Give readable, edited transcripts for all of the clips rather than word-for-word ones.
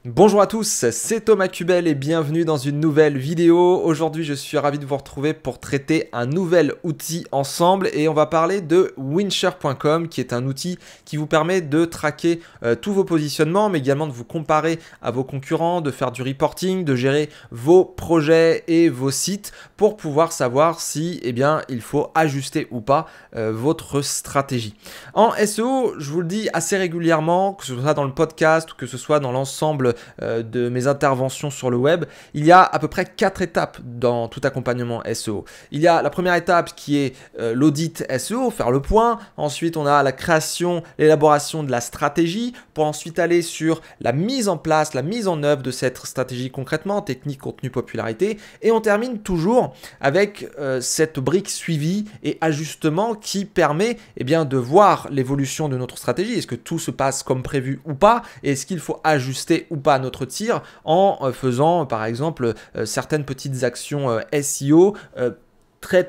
Bonjour à tous, c'est Thomas Cubel et bienvenue dans une nouvelle vidéo. Aujourd'hui, je suis ravi de vous retrouver pour traiter un nouvel outil ensemble et on va parler de Wincher.com qui est un outil qui vous permet de traquer tous vos positionnements mais également de vous comparer à vos concurrents, de faire du reporting, de gérer vos projets et vos sites pour pouvoir savoir si il faut ajuster ou pas votre stratégie. En SEO, je vous le dis assez régulièrement, que ce soit dans le podcast ou que ce soit dans l'ensemble de mes interventions sur le web, il y a à peu près 4 étapes dans tout accompagnement SEO. Il y a la première étape qui est l'audit SEO, faire le point. Ensuite, on a la création, l'élaboration de la stratégie pour ensuite aller sur la mise en place, la mise en œuvre de cette stratégie concrètement, technique, contenu, popularité. Et on termine toujours avec cette brique suivi et ajustement qui permet de voir l'évolution de notre stratégie. Est-ce que tout se passe comme prévu ou pas? Et est-ce qu'il faut ajuster ou pas notre tir en faisant par exemple certaines petites actions SEO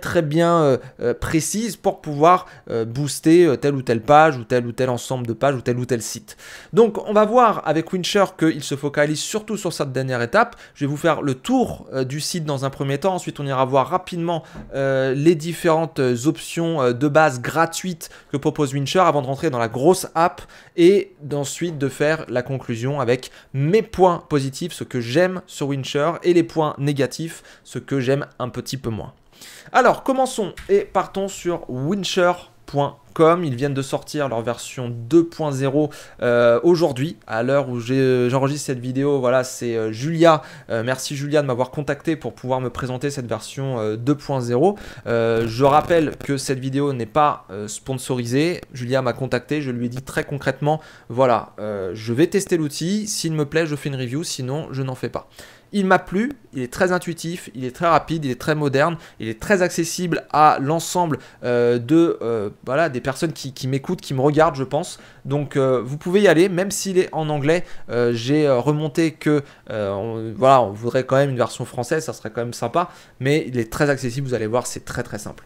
très bien précises pour pouvoir booster telle ou telle page ou tel ensemble de pages ou tel site. Donc on va voir avec Wincher qu'il se focalise surtout sur cette dernière étape. Je vais vous faire le tour du site dans un premier temps. Ensuite on ira voir rapidement les différentes options de base gratuites que propose Wincher avant de rentrer dans la grosse app et ensuite de faire la conclusion avec mes points positifs, ce que j'aime sur Wincher, et les points négatifs, ce que j'aime un petit peu moins. Alors, commençons et partons sur Wincher.com. Ils viennent de sortir leur version 2.0 aujourd'hui, à l'heure où j'enregistre cette vidéo. Voilà, c'est Julia. Merci Julia de m'avoir contacté pour pouvoir me présenter cette version 2.0. Je rappelle que cette vidéo n'est pas sponsorisée. Julia m'a contacté, je lui ai dit très concrètement, voilà, je vais tester l'outil. S'il me plaît, je fais une review, sinon je n'en fais pas. Il m'a plu, il est très intuitif, il est très rapide, il est très moderne, il est très accessible à l'ensemble des personnes qui m'écoutent, qui me regardent, je pense. Donc vous pouvez y aller, même s'il est en anglais. J'ai remonté que on voudrait quand même une version française, ça serait quand même sympa, mais il est très accessible, vous allez voir, c'est très simple.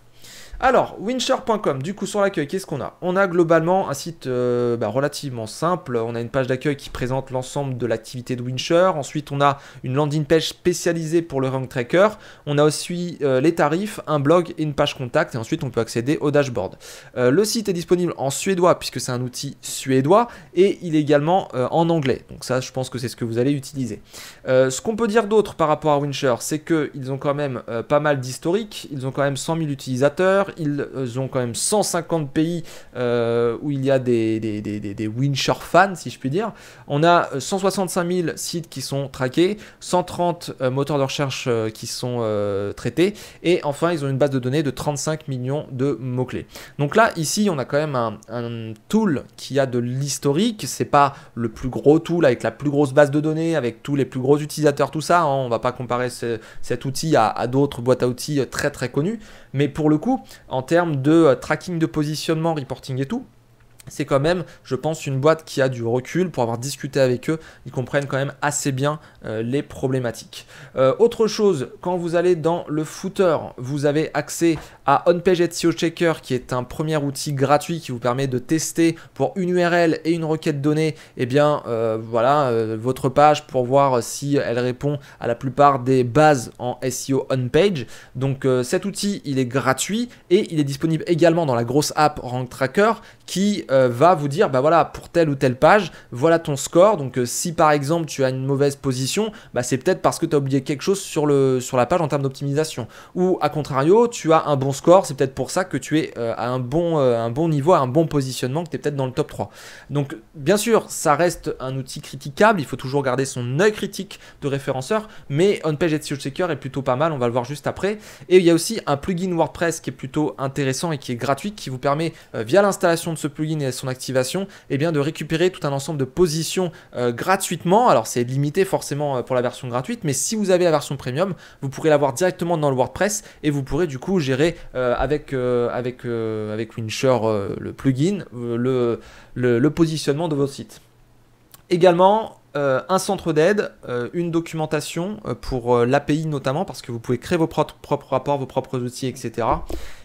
Alors, Wincher.com, du coup sur l'accueil, qu'est-ce qu'on a? On a globalement un site relativement simple. On a une page d'accueil qui présente l'ensemble de l'activité de Wincher. Ensuite, on a une landing page spécialisée pour le rank tracker. On a aussi les tarifs, un blog et une page contact. Et ensuite, on peut accéder au dashboard. Le site est disponible en suédois puisque c'est un outil suédois et il est également en anglais. Donc ça, je pense que c'est ce que vous allez utiliser. Ce qu'on peut dire d'autre par rapport à Wincher, c'est qu'ils ont quand même pas mal d'historique. Ils ont quand même 100 000 utilisateurs. Ils ont quand même 150 pays où il y a des Wincher fans, si je puis dire. On a 165 000 sites qui sont traqués, 130 moteurs de recherche qui sont traités, et enfin ils ont une base de données de 35 millions de mots-clés. Donc là, ici, on a quand même un tool qui a de l'historique. C'est pas le plus gros tool avec la plus grosse base de données, avec tous les plus gros utilisateurs, tout ça. On va pas comparer cet outil à d'autres boîtes à outils très connus, mais pour le coup, en termes de tracking de positionnement, reporting et tout, c'est quand même, je pense, une boîte qui a du recul. Pour avoir discuté avec eux, ils comprennent quand même assez bien les problématiques. Autre chose, quand vous allez dans le footer, vous avez accès à OnPage SEO Checker, qui est un premier outil gratuit qui vous permet de tester pour une URL et une requête donnée, votre page pour voir si elle répond à la plupart des bases en SEO OnPage. Donc cet outil, il est gratuit et il est disponible également dans la grosse app Rank Tracker qui va vous dire, pour telle ou telle page, voilà ton score. Donc si par exemple tu as une mauvaise position, c'est peut-être parce que tu as oublié quelque chose sur la page en termes d'optimisation. Ou à contrario, tu as un bon score, c'est peut-être pour ça que tu es à un bon niveau, à un bon positionnement, que tu es peut-être dans le top 3. Donc bien sûr, ça reste un outil critiquable, il faut toujours garder son œil critique de référenceur, mais OnPage SEO Checker est plutôt pas mal, on va le voir juste après. Et il y a aussi un plugin WordPress qui est plutôt intéressant et qui est gratuit, qui vous permet via l'installation de ce plugin et son activation, de récupérer tout un ensemble de positions gratuitement. Alors c'est limité forcément pour la version gratuite, mais si vous avez la version premium, vous pourrez l'avoir directement dans le WordPress et vous pourrez du coup gérer avec Wincher le plugin, le positionnement de votre site. Également, un centre d'aide, une documentation pour l'API notamment, parce que vous pouvez créer vos propres rapports, vos propres outils, etc.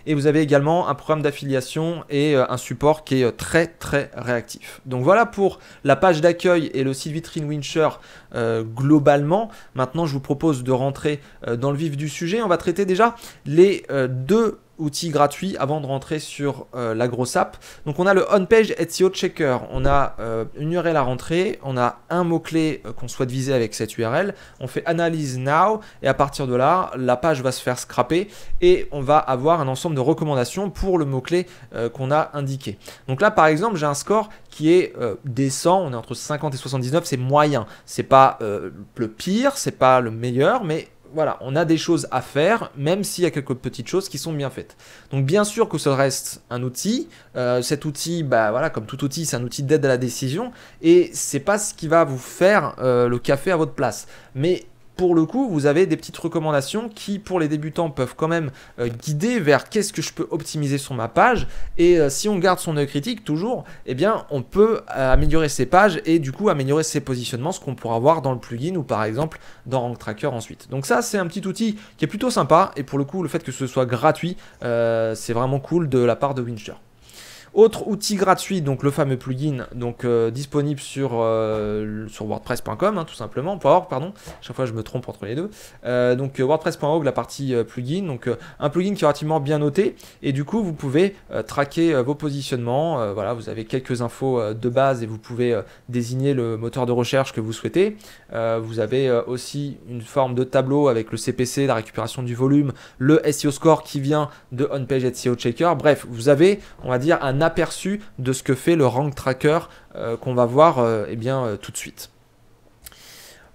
Et vous avez également un programme d'affiliation et un support qui est très très réactif. Donc voilà pour la page d'accueil et le site vitrine Winsher globalement. Maintenant, je vous propose de rentrer dans le vif du sujet. On va traiter déjà les deux outils gratuits avant de rentrer sur la grosse app. Donc on a le On-Page SEO Checker, on a une URL à rentrer, on a un mot-clé qu'on souhaite viser avec cette URL, on fait Analyse Now et à partir de là, la page va se faire scraper et on va avoir un ensemble de recommandations pour le mot-clé qu'on a indiqué. Donc là par exemple, j'ai un score qui est décent, on est entre 50 et 79, c'est moyen, c'est pas le pire, c'est pas le meilleur, mais voilà, on a des choses à faire, même s'il y a quelques petites choses qui sont bien faites. Donc bien sûr que ça reste un outil. Cet outil, bah voilà, comme tout outil, c'est un outil d'aide à la décision. Et c'est pas ce qui va vous faire le café à votre place. Mais pour le coup, vous avez des petites recommandations qui, pour les débutants, peuvent quand même guider vers qu'est-ce que je peux optimiser sur ma page. Et si on garde son œil critique toujours, eh bien, on peut améliorer ses pages et du coup améliorer ses positionnements, ce qu'on pourra voir dans le plugin ou par exemple dans Rank Tracker ensuite. Donc ça, c'est un petit outil qui est plutôt sympa et pour le coup, le fait que ce soit gratuit, c'est vraiment cool de la part de Winsher. Autre outil gratuit, donc le fameux plugin, donc disponible sur WordPress.com, hein, tout simplement, .org, pardon, chaque fois je me trompe entre les deux. Donc WordPress.org, la partie plugin, donc un plugin qui est relativement bien noté, et du coup vous pouvez traquer vos positionnements, voilà, vous avez quelques infos de base et vous pouvez désigner le moteur de recherche que vous souhaitez. Vous avez aussi une forme de tableau avec le CPC, la récupération du volume, le SEO score qui vient de On-Page SEO Checker, bref, vous avez, on va dire, un aperçu de ce que fait le Rank Tracker qu'on va voir tout de suite.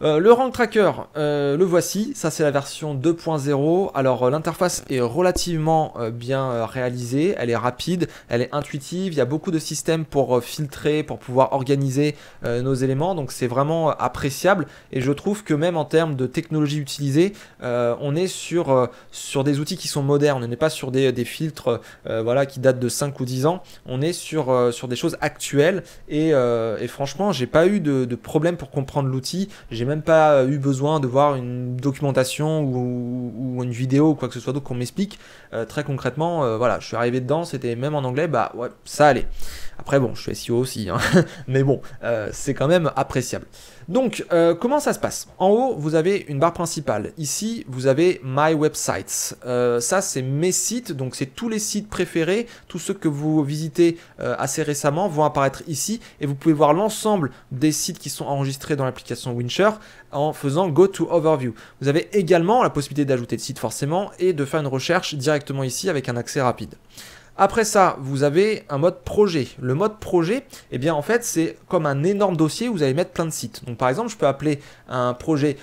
Le Rank Tracker, le voici, ça c'est la version 2.0. Alors l'interface est relativement bien réalisée, elle est rapide, elle est intuitive, il y a beaucoup de systèmes pour filtrer, pour pouvoir organiser nos éléments, donc c'est vraiment appréciable et je trouve que même en termes de technologie utilisée, on est sur des outils qui sont modernes, on n'est pas sur des filtres voilà, qui datent de 5 ou 10 ans, on est sur des choses actuelles et franchement j'ai pas eu de problème pour comprendre l'outil, j'ai même pas eu besoin de voir une documentation ou une vidéo ou quoi que ce soit d'autre qu'on m'explique. Très concrètement, voilà, je suis arrivé dedans, c'était même en anglais, bah ouais, ça allait. Après bon, je suis SEO aussi, hein, mais bon, c'est quand même appréciable. Donc, comment ça se passe? En haut, vous avez une barre principale. Ici, vous avez My Websites. Ça, c'est mes sites, donc c'est tous les sites préférés, tous ceux que vous visitez assez récemment vont apparaître ici et vous pouvez voir l'ensemble des sites qui sont enregistrés dans l'application Winsher en faisant Go to Overview. Vous avez également la possibilité d'ajouter de sites forcément et de faire une recherche directement ici avec un accès rapide. Après ça, vous avez un mode projet. Le mode projet, eh bien en fait, c'est comme un énorme dossier où vous allez mettre plein de sites. Donc par exemple, je peux appeler un projet,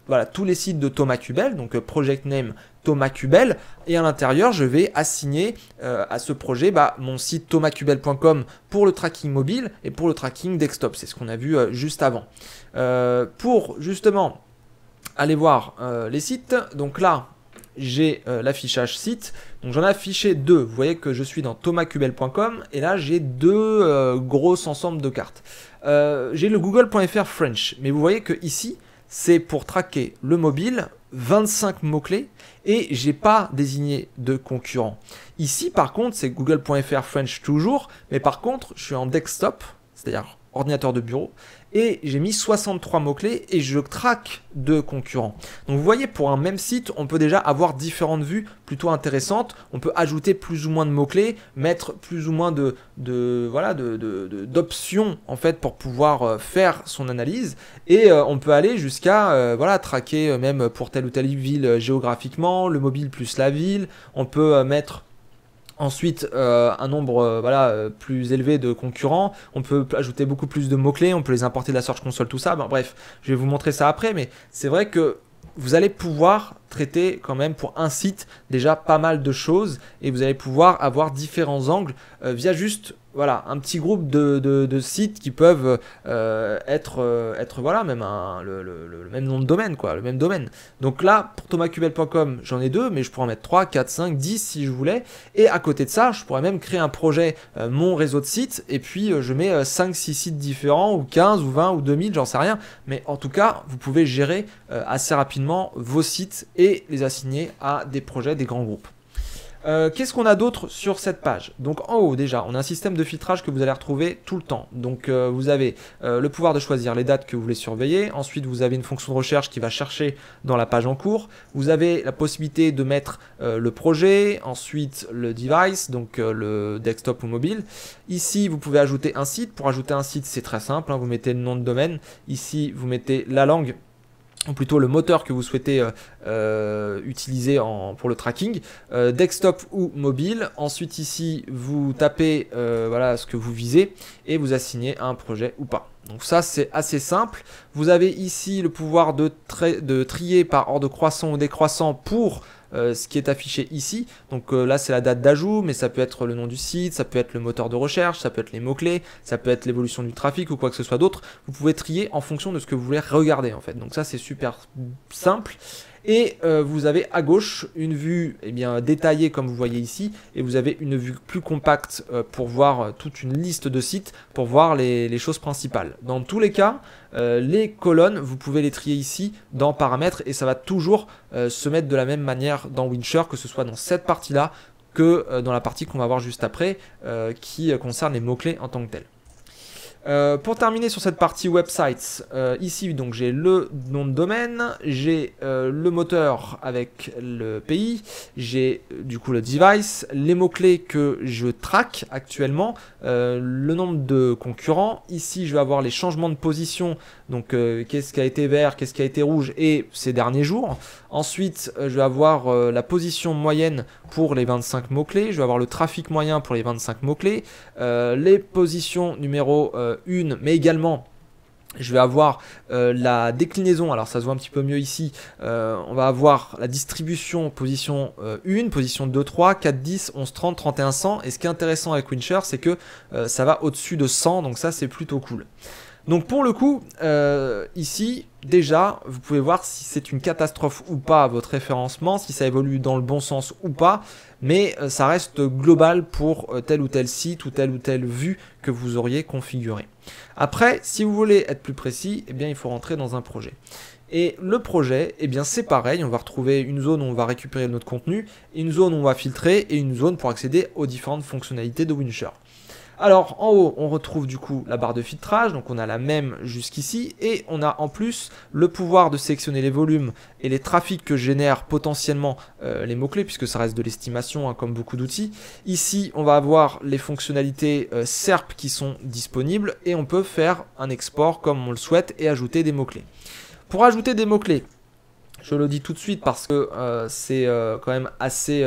voilà, tous les sites de Thomas Kubel, donc project name Thomas Kubel, et à l'intérieur, je vais assigner à ce projet mon site thomaskubel.com pour le tracking mobile et pour le tracking desktop. C'est ce qu'on a vu juste avant. Pour justement aller voir les sites, donc là, j'ai l'affichage site, donc j'en ai affiché deux. Vous voyez que je suis dans thomaskubel.com et là j'ai deux gros ensembles de cartes. J'ai le google.fr French, mais vous voyez que ici c'est pour traquer le mobile, 25 mots-clés et j'ai pas désigné de concurrent. Ici par contre c'est google.fr French toujours, mais par contre je suis en desktop, c'est-à-dire ordinateur de bureau, et j'ai mis 63 mots-clés et je traque deux concurrents. Donc vous voyez, pour un même site, on peut déjà avoir différentes vues plutôt intéressantes. On peut ajouter plus ou moins de mots-clés, mettre plus ou moins d'options en fait pour pouvoir faire son analyse. Et on peut aller jusqu'à traquer même pour telle ou telle ville géographiquement, le mobile plus la ville. On peut mettre ensuite un nombre plus élevé de concurrents, on peut ajouter beaucoup plus de mots-clés, on peut les importer de la Search Console, tout ça, bref, je vais vous montrer ça après, mais c'est vrai que vous allez pouvoir traiter quand même pour un site déjà pas mal de choses et vous allez pouvoir avoir différents angles via juste voilà, un petit groupe de sites qui peuvent être voilà, même le même nom de domaine, quoi, le même domaine. Donc là, pour thomascubel.com, j'en ai 2, mais je pourrais en mettre 3, 4, 5, 10 si je voulais. Et à côté de ça, je pourrais même créer un projet, mon réseau de sites, et puis je mets 5, 6 sites différents, ou 15, ou 20, ou 2000, j'en sais rien. Mais en tout cas, vous pouvez gérer assez rapidement vos sites et les assigner à des projets, des grands groupes. Qu'est-ce qu'on a d'autre sur cette page? Donc en haut déjà, on a un système de filtrage que vous allez retrouver tout le temps. Donc vous avez le pouvoir de choisir les dates que vous voulez surveiller. Ensuite, vous avez une fonction de recherche qui va chercher dans la page en cours. Vous avez la possibilité de mettre le projet, ensuite le device, donc le desktop ou mobile. Ici, vous pouvez ajouter un site. Pour ajouter un site, c'est très simple, hein. Vous mettez le nom de domaine. Ici, vous mettez la langue, ou plutôt le moteur que vous souhaitez utiliser pour le tracking, desktop ou mobile. Ensuite ici, vous tapez voilà, ce que vous visez et vous assignez un projet ou pas. Donc ça, c'est assez simple. Vous avez ici le pouvoir de trier par ordre croissant ou décroissant pour ce qui est affiché ici. Donc là, c'est la date d'ajout, mais ça peut être le nom du site, ça peut être le moteur de recherche, ça peut être les mots-clés, ça peut être l'évolution du trafic ou quoi que ce soit d'autre. Vous pouvez trier en fonction de ce que vous voulez regarder en fait. Donc ça, c'est super simple. Et vous avez à gauche une vue détaillée comme vous voyez ici, et vous avez une vue plus compacte pour voir toute une liste de sites, pour voir les choses principales. Dans tous les cas, les colonnes, vous pouvez les trier ici dans paramètres, et ça va toujours se mettre de la même manière dans Winsher, que ce soit dans cette partie-là que dans la partie qu'on va voir juste après, qui concerne les mots-clés en tant que tels. Pour terminer sur cette partie websites, ici donc j'ai le nom de domaine, j'ai le moteur avec le pays, j'ai du coup le device, les mots-clés que je traque actuellement, le nombre de concurrents. Ici je vais avoir les changements de position, donc qu'est-ce qui a été vert, qu'est-ce qui a été rouge et ces derniers jours. Ensuite je vais avoir la position moyenne pour les 25 mots-clés, je vais avoir le trafic moyen pour les 25 mots-clés, les positions numéro 1, mais également je vais avoir la déclinaison, alors ça se voit un petit peu mieux ici, on va avoir la distribution position 1, position 2, 3, 4, 10, 11, 30, 31, 100, et ce qui est intéressant avec Winsher, c'est que ça va au-dessus de 100, donc ça c'est plutôt cool. Donc pour le coup, ici, déjà, vous pouvez voir si c'est une catastrophe ou pas votre référencement, si ça évolue dans le bon sens ou pas, mais ça reste global pour tel ou tel site ou telle vue que vous auriez configuré. Après, si vous voulez être plus précis, eh bien, il faut rentrer dans un projet. Et le projet, eh bien c'est pareil, on va retrouver une zone où on va récupérer notre contenu, une zone où on va filtrer et une zone pour accéder aux différentes fonctionnalités de Winsher. Alors en haut on retrouve du coup la barre de filtrage, donc on a la même jusqu'ici et on a en plus le pouvoir de sélectionner les volumes et les trafics que génèrent potentiellement les mots-clés, puisque ça reste de l'estimation hein, comme beaucoup d'outils. Ici on va avoir les fonctionnalités SERP qui sont disponibles et on peut faire un export comme on le souhaite et ajouter des mots-clés. Pour ajouter des mots-clés, je le dis tout de suite parce que c'est quand même assez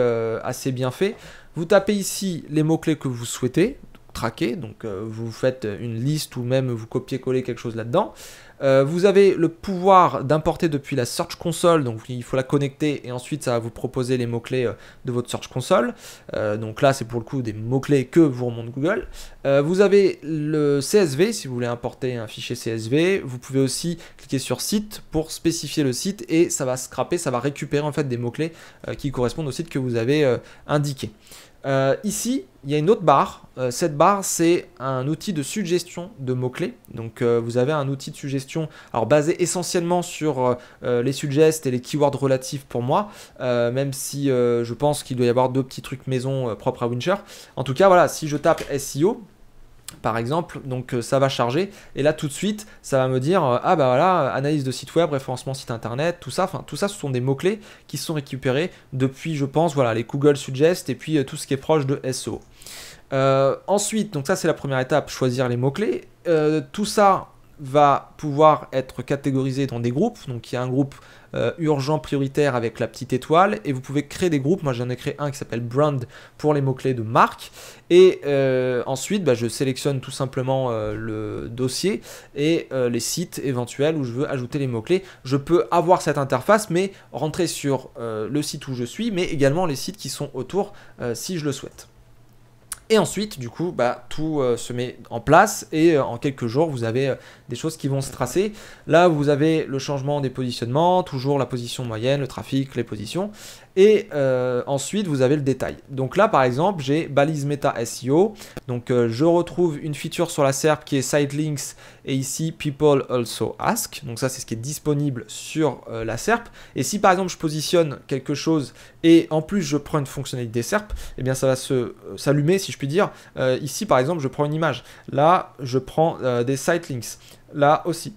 bien fait, vous tapez ici les mots-clés que vous souhaitez traquer, donc vous faites une liste ou même vous copiez-coller quelque chose là-dedans. Vous avez le pouvoir d'importer depuis la Search Console, donc il faut la connecter et ensuite ça va vous proposer les mots-clés de votre Search Console. Donc là c'est pour le coup des mots-clés que vous remonte Google. Vous avez le CSV si vous voulez importer un fichier CSV. Vous pouvez aussi cliquer sur site pour spécifier le site et ça va scraper, ça va récupérer en fait des mots-clés qui correspondent au site que vous avez indiqué. Ici, il y a une autre barre. Cette barre, c'est un outil de suggestion de mots-clés. Donc, vous avez un outil de suggestion alors, basé essentiellement sur les suggests et les keywords relatifs pour moi, même si je pense qu'il doit y avoir deux petits trucs maison propres à Winsher. En tout cas, voilà, si je tape SEO, par exemple, donc ça va charger et là tout de suite ça va me dire ah bah voilà, analyse de site web, référencement site internet, tout ça, enfin tout ça ce sont des mots clés qui sont récupérés depuis je pense voilà les Google Suggest et puis tout ce qui est proche de SEO. Ensuite donc ça c'est la première étape, choisir les mots clés, tout ça va pouvoir être catégorisé dans des groupes. Donc il y a un groupe urgent prioritaire avec la petite étoile et vous pouvez créer des groupes. Moi j'en ai créé un qui s'appelle Brand pour les mots-clés de marque. Et ensuite bah, je sélectionne tout simplement le dossier et les sites éventuels où je veux ajouter les mots-clés. Je peux avoir cette interface mais rentrer sur le site où je suis, mais également les sites qui sont autour si je le souhaite. Et ensuite, du coup, bah, tout se met en place et en quelques jours, vous avez des choses qui vont se tracer. Là, vous avez le changement des positionnements, toujours la position moyenne, le trafic, les positions. Et ensuite, vous avez le détail. Donc là, par exemple, j'ai balise méta SEO. Donc, je retrouve une feature sur la SERP qui est Site Links et ici People Also Ask. Donc ça, c'est ce qui est disponible sur la SERP. Et si par exemple, je positionne quelque chose et en plus, je prends une fonctionnalité SERP, eh bien, ça va s'allumer, si je puis dire. Ici, par exemple, je prends une image. Là, je prends des Site Links. Là aussi.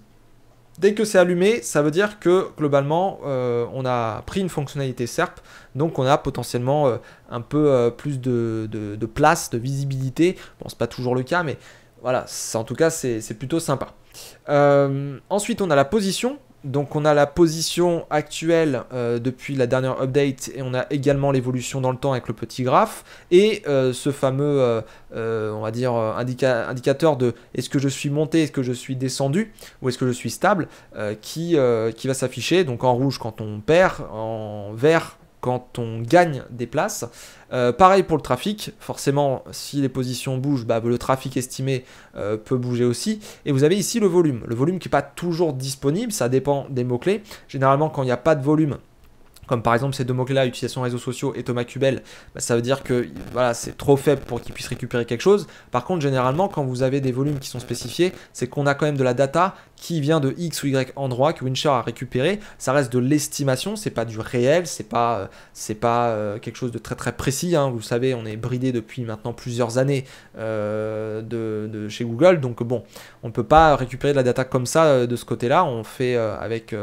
Dès que c'est allumé, ça veut dire que globalement, on a pris une fonctionnalité SERP, donc on a potentiellement un peu plus de place, de visibilité. Bon, c'est pas toujours le cas, mais voilà, en tout cas, c'est plutôt sympa. Ensuite, on a la position. Donc on a la position actuelle depuis la dernière update et on a également l'évolution dans le temps avec le petit graphe et ce fameux on va dire indicateur de est-ce que je suis monté, est-ce que je suis descendu ou est-ce que je suis stable qui va s'afficher donc en rouge quand on perd, en vert quand on gagne des places. Pareil pour le trafic, forcément si les positions bougent, bah, le trafic estimé peut bouger aussi. Et vous avez ici le volume qui n'est pas toujours disponible, ça dépend des mots-clés. Généralement quand il n'y a pas de volume, comme par exemple ces deux mots-clés là, utilisation réseaux sociaux et Thomas Cubel, bah, ça veut dire que voilà, c'est trop faible pour qu'il puisse récupérer quelque chose. Par contre, généralement, quand vous avez des volumes qui sont spécifiés, c'est qu'on a quand même de la data qui vient de X ou Y endroit que Winsher a récupéré. Ça reste de l'estimation, c'est pas du réel, c'est pas quelque chose de très très précis. Hein. Vous savez, on est bridé depuis maintenant plusieurs années de chez Google, donc bon, on ne peut pas récupérer de la data comme ça de ce côté-là. On fait avec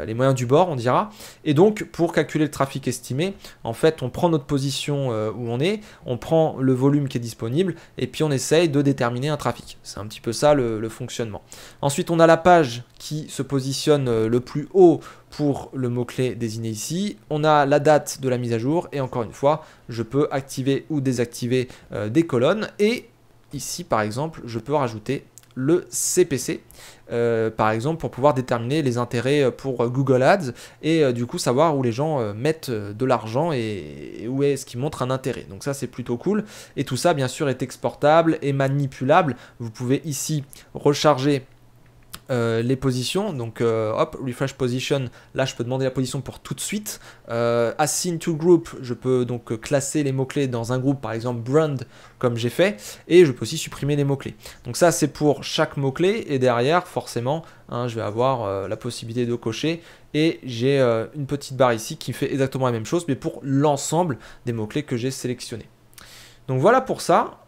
les moyens du bord, on dira. Et donc, pour calculer le trafic estimé, en fait, on prend notre position où on est, on prend le volume qui est disponible, et puis on essaye de déterminer un trafic. C'est un petit peu ça le fonctionnement. Ensuite, on a la page qui se positionne le plus haut pour le mot-clé désigné ici. On a la date de la mise à jour, et encore une fois, je peux activer ou désactiver des colonnes, et ici, par exemple, je peux rajouter le CPC, par exemple, pour pouvoir déterminer les intérêts pour Google Ads et du coup savoir où les gens mettent de l'argent et où est-ce qu'ils montrent un intérêt. Donc ça, c'est plutôt cool. Et tout ça, bien sûr, est exportable et manipulable. Vous pouvez ici recharger les positions, donc hop, refresh position, là je peux demander la position pour tout de suite. Assign to group, je peux donc classer les mots-clés dans un groupe, par exemple brand, comme j'ai fait, et je peux aussi supprimer les mots-clés. Donc ça c'est pour chaque mot-clé, et derrière forcément, hein, je vais avoir la possibilité de cocher, et j'ai une petite barre ici qui fait exactement la même chose, mais pour l'ensemble des mots-clés que j'ai sélectionnés. Donc voilà pour ça.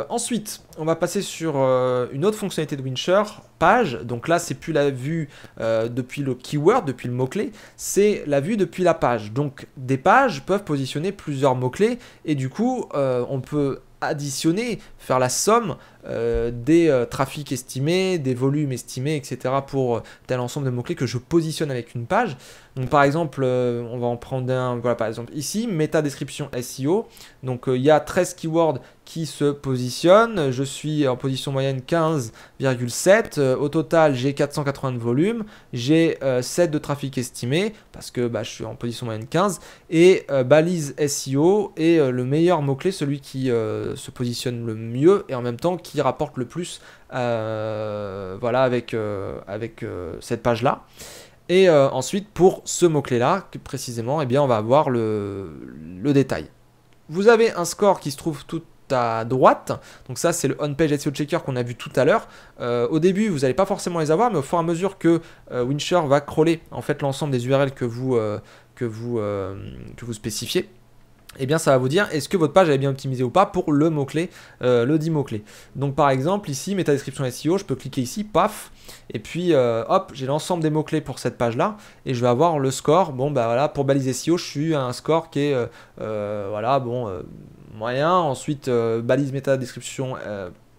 Ensuite, on va passer sur une autre fonctionnalité de Winsher, page. Donc là, c'est plus la vue depuis le keyword, depuis le mot-clé, c'est la vue depuis la page. Donc des pages peuvent positionner plusieurs mots-clés et du coup, on peut additionner, faire la somme des trafics estimés, des volumes estimés, etc. pour tel ensemble de mots-clés que je positionne avec une page. Donc par exemple, on va en prendre un, voilà, par exemple ici, méta description SEO. Donc il y a 13 keywords qui se positionnent. Je suis en position moyenne 15,7. Au total, j'ai 480 de volume. J'ai 7 de trafic estimé parce que bah, je suis en position moyenne 15. Et balise SEO est le meilleur mot-clé, celui qui se positionne le mieux et en même temps qui rapporte le plus voilà, avec cette page-là. Et ensuite, pour ce mot-clé-là, précisément, eh bien, on va avoir le détail. Vous avez un score qui se trouve tout à droite, donc ça c'est le on-page SEO checker qu'on a vu tout à l'heure. Au début vous n'allez pas forcément les avoir, mais au fur et à mesure que Winsher va crawler en fait l'ensemble des URL que vous spécifiez, et eh bien ça va vous dire est-ce que votre page est bien optimisée ou pas pour le mot-clé, le dit mot-clé. Donc par exemple ici, méta description SEO, je peux cliquer ici, paf, et puis hop, j'ai l'ensemble des mots-clés pour cette page-là, et je vais avoir le score. Bon bah voilà, pour balise SEO, je suis à un score qui est voilà, bon, moyen. Ensuite, balise méta description,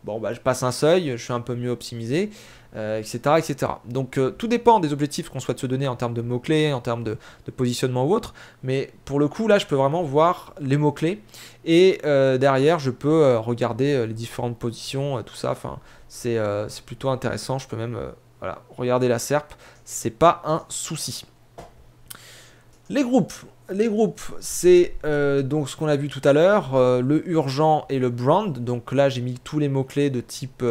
bon bah je passe un seuil, je suis un peu mieux optimisé. etc., etc. Donc tout dépend des objectifs qu'on souhaite se donner en termes de mots-clés, en termes de positionnement ou autre, mais pour le coup là je peux vraiment voir les mots-clés et derrière je peux regarder les différentes positions, tout ça, enfin c'est plutôt intéressant, je peux même voilà, regarder la SERP, c'est pas un souci. Les groupes, c'est donc ce qu'on a vu tout à l'heure, le urgent et le brand. Donc là, j'ai mis tous les mots-clés de type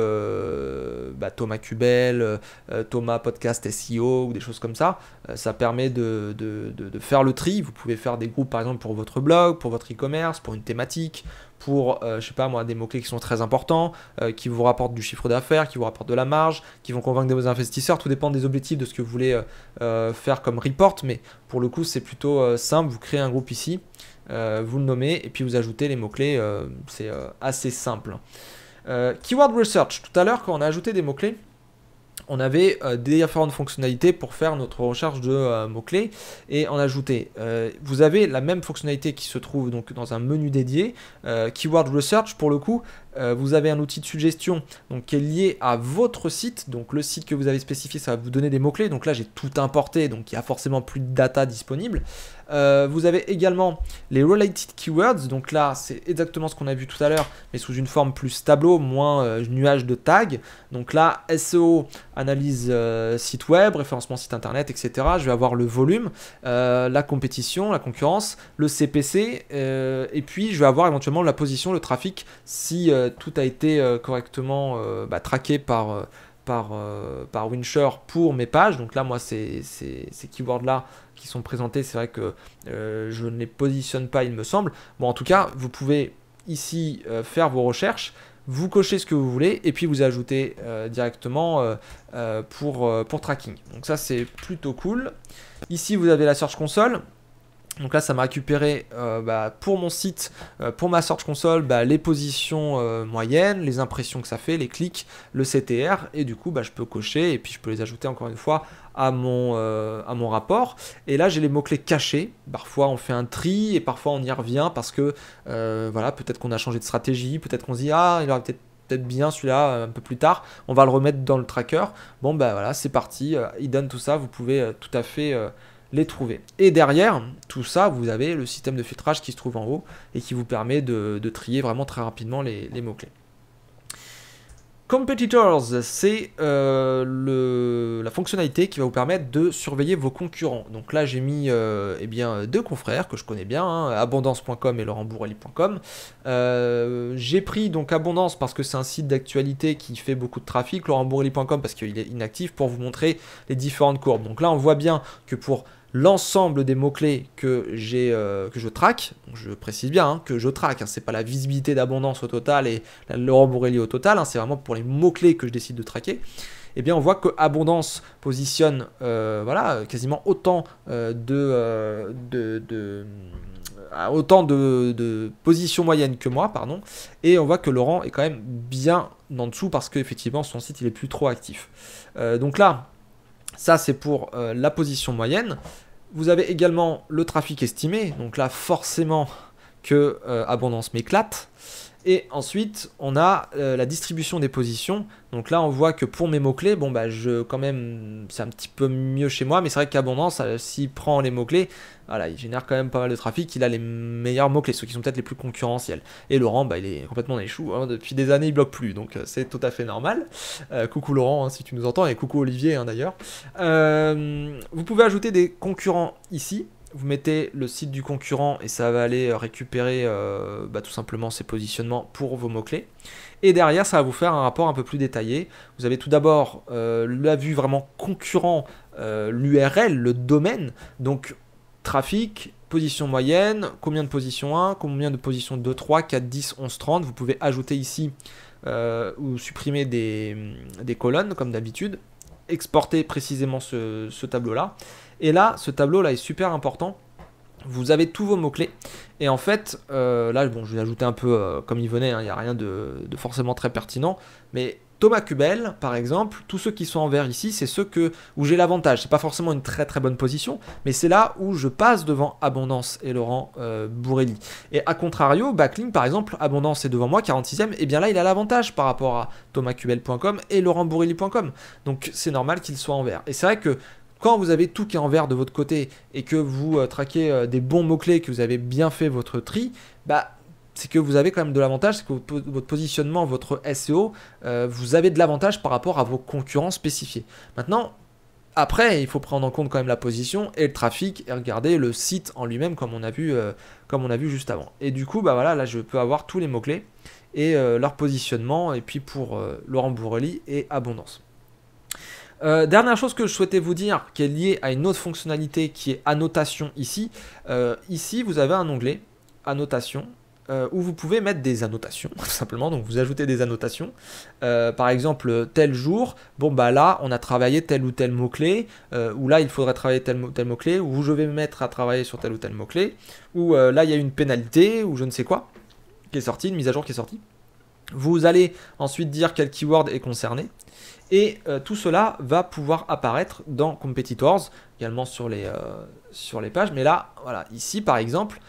Thomas Kubel, Thomas Podcast SEO ou des choses comme ça. Ça permet de faire le tri. Vous pouvez faire des groupes par exemple pour votre blog, pour votre e-commerce, pour une thématique, pour, je sais pas moi, des mots-clés qui sont très importants, qui vous rapportent du chiffre d'affaires, qui vous rapportent de la marge, qui vont convaincre vos investisseurs. Tout dépend des objectifs, de ce que vous voulez faire comme report, mais pour le coup, c'est plutôt simple. Vous créez un groupe ici, vous le nommez, et puis vous ajoutez les mots-clés. C'est assez simple. Keyword Research, tout à l'heure, quand on a ajouté des mots-clés, on avait différentes fonctionnalités pour faire notre recherche de mots-clés et en ajouter. Vous avez la même fonctionnalité qui se trouve donc dans un menu dédié. Keyword Research, pour le coup, vous avez un outil de suggestion donc, qui est lié à votre site. Donc le site que vous avez spécifié, ça va vous donner des mots-clés. Donc là, j'ai tout importé, donc il y a forcément plus de data disponible. Vous avez également les Related Keywords. Donc là, c'est exactement ce qu'on a vu tout à l'heure, mais sous une forme plus tableau, moins nuage de tags. Donc là, SEO, analyse site web, référencement site internet, etc. Je vais avoir le volume, la compétition, la concurrence, le CPC, et puis je vais avoir éventuellement la position, le trafic, si tout a été correctement traqué par Winsher pour mes pages. Donc là, moi, ces keywords-là qui sont présentés, c'est vrai que je ne les positionne pas, il me semble. Bon, en tout cas, vous pouvez ici faire vos recherches, vous cochez ce que vous voulez et puis vous ajoutez directement pour tracking. Donc ça, c'est plutôt cool. Ici, vous avez la Search Console. Donc là, ça m'a récupéré pour mon site, pour ma Search Console, les positions moyennes, les impressions que ça fait, les clics, le CTR, et du coup, je peux cocher et puis je peux les ajouter encore une fois à mon rapport. Et là, j'ai les mots-clés cachés. Parfois, on fait un tri et parfois, on y revient parce que voilà, peut-être qu'on a changé de stratégie, peut-être qu'on se dit ah, il aurait peut-être bien celui-là un peu plus tard, on va le remettre dans le tracker. Bon, voilà, c'est parti, il donne tout ça, vous pouvez tout à fait les trouver. Et derrière tout ça, vous avez le système de filtrage qui se trouve en haut et qui vous permet de trier vraiment très rapidement les mots-clés. Competitors, c'est la fonctionnalité qui va vous permettre de surveiller vos concurrents. Donc là, j'ai mis deux confrères que je connais bien, hein, abondance.com et laurentbourrelli.com. J'ai pris donc Abondance parce que c'est un site d'actualité qui fait beaucoup de trafic, laurentbourrelli.com parce qu'il est inactif, pour vous montrer les différentes courbes. Donc là, on voit bien que pour l'ensemble des mots-clés que je traque, je précise bien que je traque, c'est pas la visibilité d'Abondance au total et Laurent Bourrelli au total, c'est vraiment pour les mots-clés que je décide de traquer. Eh bien, on voit que Abondance positionne quasiment autant de positions moyennes que moi, pardon, et on voit que Laurent est quand même bien en dessous parce qu'effectivement son site il est plus trop actif. Donc là, ça c'est pour la position moyenne. Vous avez également le trafic estimé, donc là forcément que Abondance m'éclate. Et ensuite, on a la distribution des positions. Donc là, on voit que pour mes mots-clés, quand même, c'est un petit peu mieux chez moi. Mais c'est vrai qu'Abondance, s'il prend les mots-clés, voilà, il génère quand même pas mal de trafic. Il a les meilleurs mots-clés, ceux qui sont peut-être les plus concurrentiels. Et Laurent, il est complètement dans les choux. Hein, depuis des années, il bloque plus. Donc c'est tout à fait normal. Coucou Laurent, hein, si tu nous entends. Et coucou Olivier, hein, d'ailleurs. Vous pouvez ajouter des concurrents ici. Vous mettez le site du concurrent et ça va aller récupérer tout simplement ses positionnements pour vos mots-clés. Et derrière, ça va vous faire un rapport un peu plus détaillé. Vous avez tout d'abord la vue vraiment concurrent, l'URL, le domaine. Donc, trafic, position moyenne, combien de positions 1, combien de positions 2, 3, 4, 10, 11, 30. Vous pouvez ajouter ici ou supprimer des colonnes comme d'habitude. Exporter précisément ce tableau-là. Et là, ce tableau-là est super important. Vous avez tous vos mots-clés. Et en fait, là, je vais ajouter un peu comme il venait. Il n'y a rien de forcément très pertinent. Mais Thomas Cubel, par exemple, tous ceux qui sont en vert ici, c'est ceux où j'ai l'avantage. C'est pas forcément une très très bonne position, mais c'est là où je passe devant Abondance et Laurent Bourrelli. Et à contrario, Backlink, par exemple, Abondance est devant moi, 46e, et bien là, il a l'avantage par rapport à thomascubel.com et laurentbourrelli.com. Donc c'est normal qu'il soit en vert. Et c'est vrai que quand vous avez tout qui est en vert de votre côté et que vous traquez des bons mots-clés, que vous avez bien fait votre tri, bah c'est que vous avez quand même de l'avantage, c'est que votre positionnement, votre SEO, vous avez de l'avantage par rapport à vos concurrents spécifiés. Maintenant, après, il faut prendre en compte quand même la position et le trafic et regarder le site en lui-même comme on a vu juste avant. Et du coup, bah voilà, là je peux avoir tous les mots-clés et leur positionnement, et puis pour Laurent Bourrelli et Abondance. Dernière chose que je souhaitais vous dire, qui est liée à une autre fonctionnalité qui est annotation ici. Ici, vous avez un onglet annotation où vous pouvez mettre des annotations, tout simplement. Donc vous ajoutez des annotations. Par exemple, tel jour, bon bah là, on a travaillé tel ou tel mot-clé, ou là, il faudrait travailler tel mot-clé, ou je vais me mettre à travailler sur tel ou tel mot-clé, ou là, il y a une pénalité, ou je ne sais quoi, qui est sortie, une mise à jour qui est sortie. Vous allez ensuite dire quel keyword est concerné. Et tout cela va pouvoir apparaître dans Competitors, également sur les pages. Mais là, voilà, ici par exemple,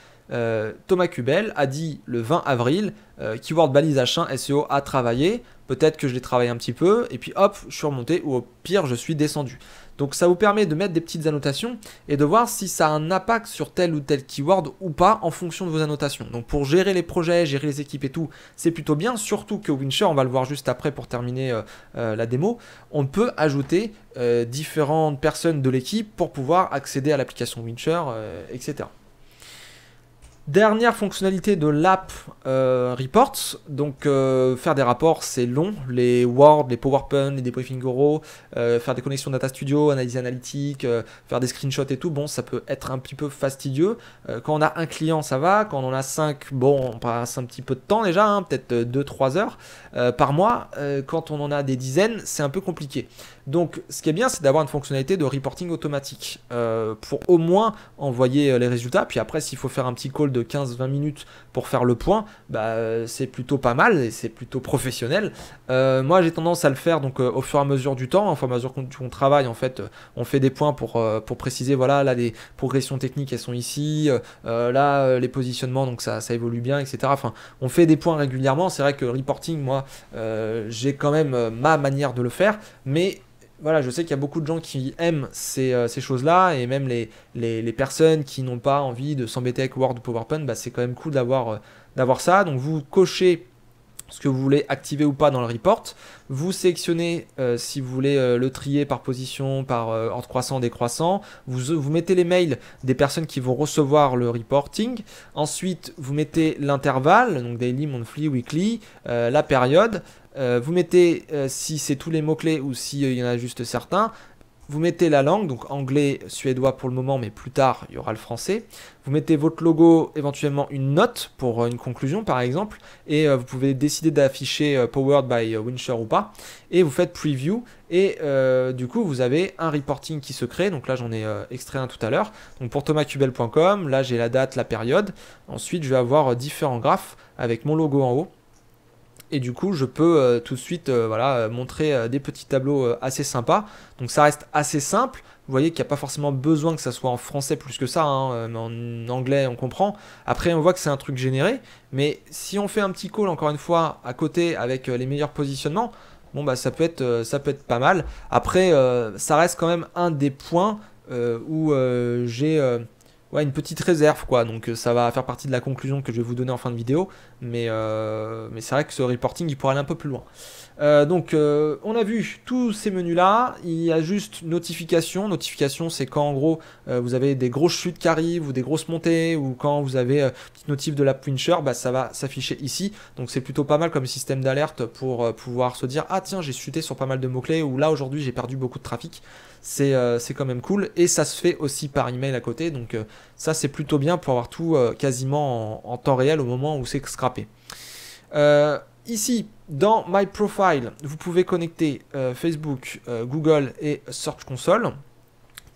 Thomas Cubel a dit le 20 avril, keyword balise H1 SEO à travailler. Peut-être que je l'ai travaillé un petit peu, et puis hop, je suis remonté, ou au pire, je suis descendu. Donc ça vous permet de mettre des petites annotations et de voir si ça a un impact sur tel ou tel keyword ou pas en fonction de vos annotations. Donc pour gérer les projets, gérer les équipes et tout, c'est plutôt bien. Surtout que Winsher, on va le voir juste après pour terminer la démo, on peut ajouter différentes personnes de l'équipe pour pouvoir accéder à l'application Winsher, etc. Dernière fonctionnalité de l'app Reports, donc faire des rapports c'est long, les Word, les PowerPoint, les débriefings oraux, faire des connexions Data Studio, analyse analytique, faire des screenshots et tout, bon ça peut être un petit peu fastidieux. Quand on a un client ça va, quand on en a 5, bon on passe un petit peu de temps déjà, hein, peut-être 2-3 heures par mois. Quand on en a des dizaines c'est un peu compliqué. Donc ce qui est bien c'est d'avoir une fonctionnalité de reporting automatique pour au moins envoyer les résultats, puis après s'il faut faire un petit call de 15-20 minutes pour faire le point, bah, c'est plutôt pas mal et c'est plutôt professionnel. Moi j'ai tendance à le faire donc au fur et à mesure du temps, au fur et à mesure qu'on travaille en fait, on fait des points pour préciser, voilà, là les progressions techniques elles sont ici, là les positionnements donc ça évolue bien, etc. Enfin on fait des points régulièrement. C'est vrai que le reporting, moi j'ai quand même ma manière de le faire, mais voilà, je sais qu'il y a beaucoup de gens qui aiment ces choses-là, et même les personnes qui n'ont pas envie de s'embêter avec Word ou PowerPoint, bah, c'est quand même cool d'avoir ça. Donc vous cochez ce que vous voulez activer ou pas dans le report. Vous sélectionnez si vous voulez le trier par position, par ordre croissant, décroissant. Vous mettez les mails des personnes qui vont recevoir le reporting. Ensuite, vous mettez l'intervalle, donc daily, monthly, weekly, la période. Vous mettez si c'est tous les mots-clés ou s'il y en a juste certains. Vous mettez la langue, donc anglais, suédois pour le moment, mais plus tard, il y aura le français. Vous mettez votre logo, éventuellement une note pour une conclusion, par exemple. Et vous pouvez décider d'afficher Powered by Winsher ou pas. Et vous faites Preview. Et du coup, vous avez un reporting qui se crée. Donc là, j'en ai extrait un tout à l'heure. Donc pour thomascubel.com, là, j'ai la date, la période. Ensuite, je vais avoir différents graphes avec mon logo en haut. Et du coup, je peux tout de suite voilà, montrer des petits tableaux assez sympas. Donc ça reste assez simple. Vous voyez qu'il n'y a pas forcément besoin que ça soit en français plus que ça, hein, mais en anglais on comprend. Après on voit que c'est un truc généré. Mais si on fait un petit call encore une fois à côté avec les meilleurs positionnements, bon bah ça peut être pas mal. Après ça reste quand même un des points où j'ai... ouais, une petite réserve quoi, donc ça va faire partie de la conclusion que je vais vous donner en fin de vidéo, mais c'est vrai que ce reporting il pourrait aller un peu plus loin. Donc on a vu tous ces menus là, il y a juste notification. Notification c'est quand en gros vous avez des grosses chutes qui arrivent ou des grosses montées, ou quand vous avez petite notif de l'app Winsher, bah, ça va s'afficher ici. Donc c'est plutôt pas mal comme système d'alerte pour pouvoir se dire ah tiens j'ai chuté sur pas mal de mots clés, ou là aujourd'hui j'ai perdu beaucoup de trafic. C'est quand même cool, et ça se fait aussi par email à côté, donc ça c'est plutôt bien pour avoir tout quasiment en temps réel au moment où c'est scrappé. Ici dans My Profile vous pouvez connecter Facebook, Google et Search Console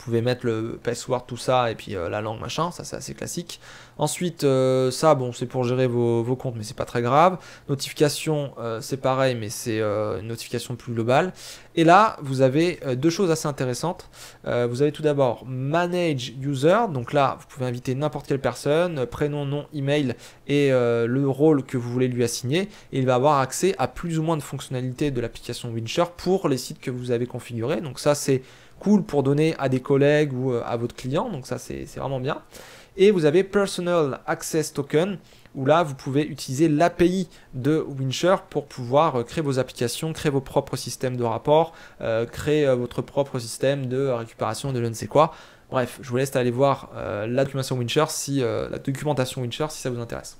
pouvez mettre le password, tout ça, et puis la langue, machin, ça c'est assez classique. Ensuite, ça, bon, c'est pour gérer vos comptes, mais c'est pas très grave. Notification, c'est pareil, mais c'est une notification plus globale. Et là, vous avez deux choses assez intéressantes. Vous avez tout d'abord Manage User, donc là, vous pouvez inviter n'importe quelle personne, prénom, nom, email et le rôle que vous voulez lui assigner. Et il va avoir accès à plus ou moins de fonctionnalités de l'application Winsure pour les sites que vous avez configurés. Donc ça, c'est cool pour donner à des collègues ou à votre client. Donc ça, c'est vraiment bien. Et vous avez Personal Access Token, où là, vous pouvez utiliser l'API de Winsure pour pouvoir créer vos applications, créer vos propres systèmes de rapport, créer votre propre système de récupération de je ne sais quoi. Bref, je vous laisse aller voir la documentation Winsure si ça vous intéresse.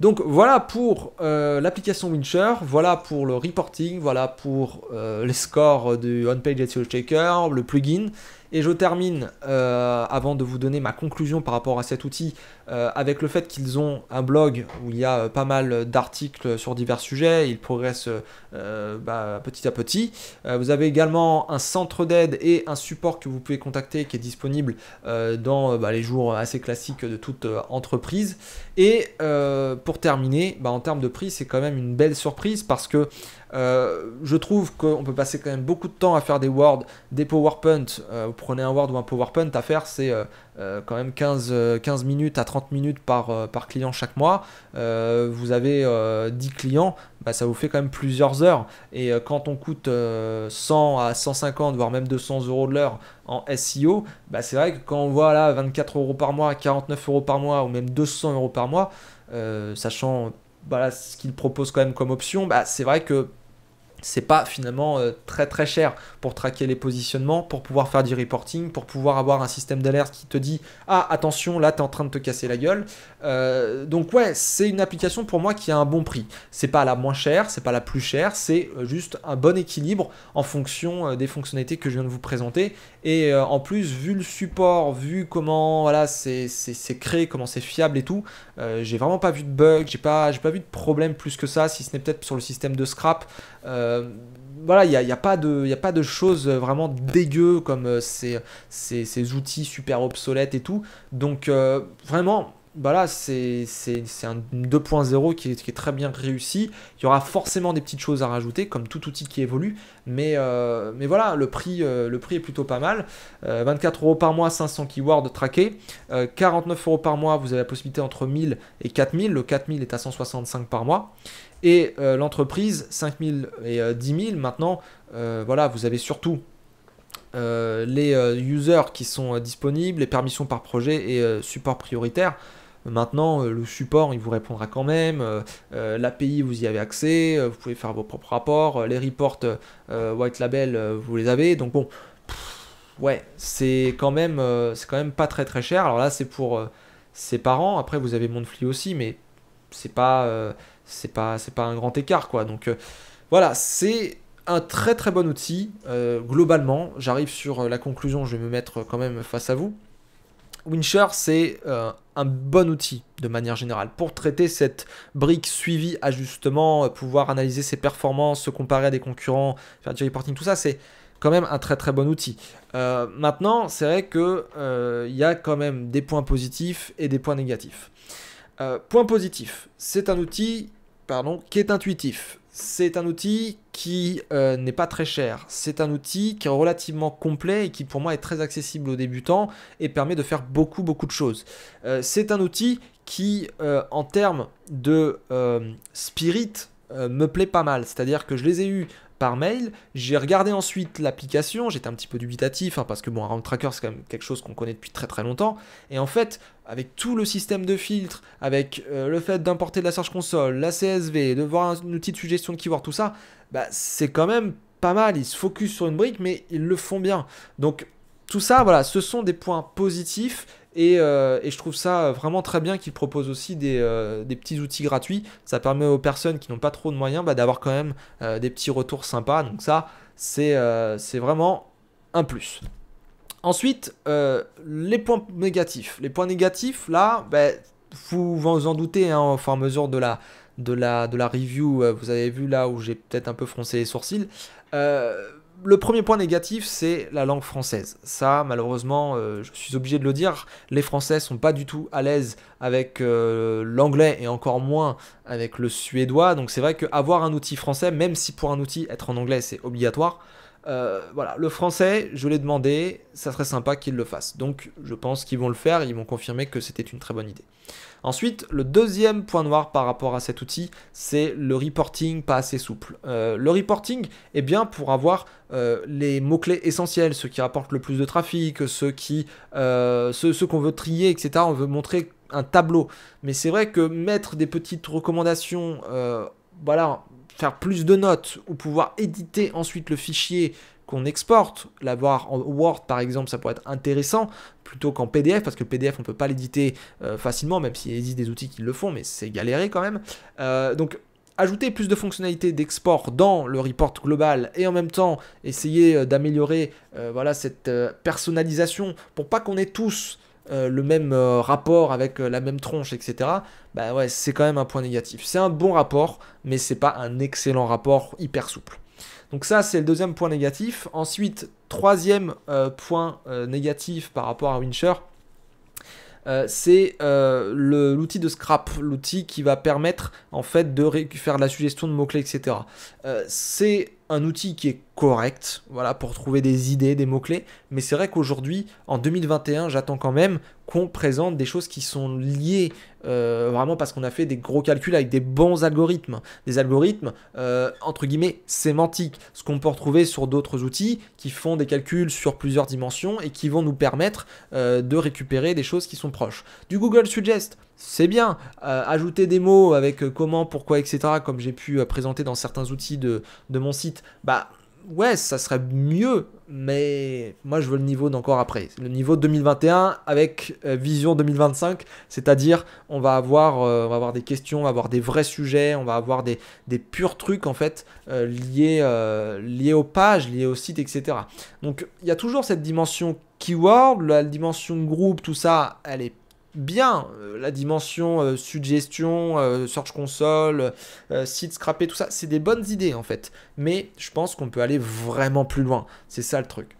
Donc voilà pour l'application Winsure, voilà pour le reporting, voilà pour les scores du On-Page SEO Checker, le plugin. Et je termine, avant de vous donner ma conclusion par rapport à cet outil, avec le fait qu'ils ont un blog où il y a pas mal d'articles sur divers sujets, ils progressent petit à petit. Vous avez également un centre d'aide et un support que vous pouvez contacter qui est disponible dans les jours assez classiques de toute entreprise. Et pour terminer, en termes de prix, c'est quand même une belle surprise parce que je trouve qu'on peut passer quand même beaucoup de temps à faire des Word, des PowerPoint. Vous prenez un Word ou un PowerPoint à faire, c'est quand même 15 minutes à 30 minutes par client chaque mois. Vous avez 10 clients, ça vous fait quand même plusieurs heures. Et quand on coûte 100 à 150, voire même 200 € de l'heure en SEO, c'est vrai que quand on voit là 24 € par mois, 49 € par mois ou même 200 € par mois, sachant ce qu'ils proposent quand même comme option, c'est vrai que c'est pas finalement très très cher pour traquer les positionnements, pour pouvoir faire du reporting, pour pouvoir avoir un système d'alerte qui te dit ah attention là tu es en train de te casser la gueule. Donc ouais, c'est une application pour moi qui a un bon prix. C'est pas la moins chère, c'est pas la plus chère, c'est juste un bon équilibre en fonction des fonctionnalités que je viens de vous présenter. Et en plus, vu le support, vu comment voilà, c'est créé, comment c'est fiable et tout, j'ai vraiment pas vu de bug, j'ai pas vu de problème plus que ça, si ce n'est peut-être sur le système de scrap. Voilà, il n'y a pas de choses vraiment dégueu comme ces outils super obsolètes et tout. Donc vraiment, voilà, c'est un 2.0 qui est très bien réussi. Il y aura forcément des petites choses à rajouter, comme tout outil qui évolue. Mais voilà, le prix est plutôt pas mal. 24 € par mois, 500 keywords traqués. 49 € par mois, vous avez la possibilité entre 1000 et 4000. Le 4000 est à 165 par mois. Et l'entreprise, 5000 et 10 000. Maintenant, voilà, vous avez surtout les users qui sont disponibles, les permissions par projet et support prioritaire. Maintenant, le support, il vous répondra quand même. L'API, vous y avez accès. Vous pouvez faire vos propres rapports. Les reports white label, vous les avez. Donc bon, ouais, c'est quand même pas très très cher. Alors là, c'est pour ses parents. Après, vous avez Monthly aussi, mais c'est pas un grand écart, quoi. Donc voilà, c'est un très très bon outil. Globalement, j'arrive sur la conclusion. Je vais me mettre quand même face à vous. Winsure, c'est un bon outil de manière générale pour traiter cette brique suivi, ajustement, pouvoir analyser ses performances, se comparer à des concurrents, faire du reporting, tout ça, c'est quand même un très très bon outil. Maintenant, c'est vrai que y a quand même des points positifs et des points négatifs. Point positif, c'est un outil qui est intuitif. C'est un outil qui n'est pas très cher. C'est un outil qui est relativement complet et qui pour moi est très accessible aux débutants et permet de faire beaucoup de choses. C'est un outil qui en termes de spirit me plaît pas mal. C'est-à-dire que je les ai eus par mail, j'ai regardé ensuite l'application, j'étais un petit peu dubitatif parce que bon, un Rank Tracker c'est quand même quelque chose qu'on connaît depuis très très longtemps, et en fait avec tout le système de filtre, avec le fait d'importer de la Search Console, la CSV, de voir un outil de suggestion de keyword, tout ça, c'est quand même pas mal. Ils se focus sur une brique mais ils le font bien. Donc tout ça, voilà, ce sont des points positifs. Et je trouve ça vraiment très bien qu'ils proposent aussi des petits outils gratuits. Ça permet aux personnes qui n'ont pas trop de moyens d'avoir quand même des petits retours sympas. Donc ça, c'est vraiment un plus. Ensuite, les points négatifs. Les points négatifs, là, vous vous en doutez, hein, au fur et à mesure de la review, vous avez vu là où j'ai peut-être un peu froncé les sourcils. le premier point négatif, c'est la langue française. Ça, malheureusement, je suis obligé de le dire, les Français sont pas du tout à l'aise avec l'anglais et encore moins avec le suédois. Donc c'est vrai qu'avoir un outil français, même si pour un outil être en anglais c'est obligatoire, voilà, le français, je l'ai demandé, ça serait sympa qu'ils le fassent. Donc je pense qu'ils vont le faire, ils m'ont confirmé que c'était une très bonne idée. Ensuite, le deuxième point noir par rapport à cet outil, c'est le reporting pas assez souple. Le reporting est bien pour avoir les mots-clés essentiels, ceux qui rapportent le plus de trafic, ceux qu'on veut trier, etc. On veut montrer un tableau. Mais c'est vrai que mettre des petites recommandations, voilà, faire plus de notes ou pouvoir éditer ensuite le fichier qu'on exporte, l'avoir en Word par exemple, ça pourrait être intéressant plutôt qu'en PDF, parce que le PDF on peut pas l'éditer facilement, même s'il existe des outils qui le font, mais c'est galéré quand même. Donc ajouter plus de fonctionnalités d'export dans le report global et en même temps essayer d'améliorer voilà, cette personnalisation pour pas qu'on ait tous le même rapport avec la même tronche, etc. Bah ouais, c'est quand même un point négatif. C'est un bon rapport, mais c'est pas un excellent rapport hyper souple. Donc ça, c'est le deuxième point négatif. Ensuite, troisième point négatif par rapport à Windshare, c'est l'outil de scrap, l'outil qui va permettre en fait de faire de la suggestion de mots-clés, etc. C'est un outil qui est correct, voilà, pour trouver des idées, des mots-clés, mais c'est vrai qu'aujourd'hui, en 2021, j'attends quand même qu'on présente des choses qui sont liées, vraiment parce qu'on a fait des gros calculs avec des bons algorithmes, des algorithmes, entre guillemets, sémantiques, ce qu'on peut retrouver sur d'autres outils qui font des calculs sur plusieurs dimensions et qui vont nous permettre de récupérer des choses qui sont proches. Du Google Suggest, c'est bien, ajouter des mots avec comment, pourquoi, etc., comme j'ai pu présenter dans certains outils de mon site, bah ouais, ça serait mieux, mais moi je veux le niveau d'encore après, le niveau 2021 avec vision 2025, c'est-à-dire on va avoir des questions, on va avoir des vrais sujets, on va avoir des purs trucs en fait liés aux pages, liés au site, etc. Donc il y a toujours cette dimension keyword, la dimension groupe, tout ça, elle est bien, la dimension suggestion, Search Console, site scrappé, tout ça, c'est des bonnes idées en fait. Mais je pense qu'on peut aller vraiment plus loin. C'est ça le truc.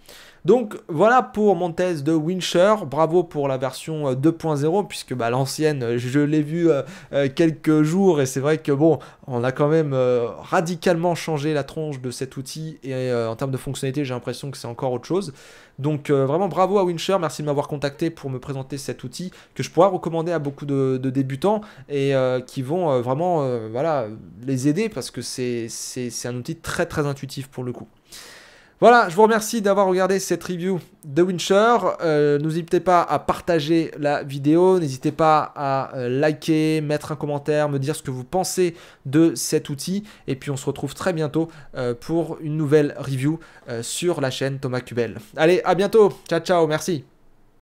Donc voilà pour mon test de Windshare. Bravo pour la version 2.0 puisque bah, l'ancienne, je l'ai vue quelques jours et c'est vrai que bon, on a quand même radicalement changé la tronche de cet outil et en termes de fonctionnalité, j'ai l'impression que c'est encore autre chose. Donc vraiment bravo à Windshare, merci de m'avoir contacté pour me présenter cet outil que je pourrais recommander à beaucoup de débutants et qui vont vraiment voilà, les aider parce que c'est un outil très très intuitif pour le coup. Voilà, je vous remercie d'avoir regardé cette review de Windshare. N'hésitez pas à partager la vidéo, n'hésitez pas à liker, mettre un commentaire, me dire ce que vous pensez de cet outil. Et puis on se retrouve très bientôt pour une nouvelle review sur la chaîne Thomas Cubel. Allez, à bientôt, ciao ciao, merci.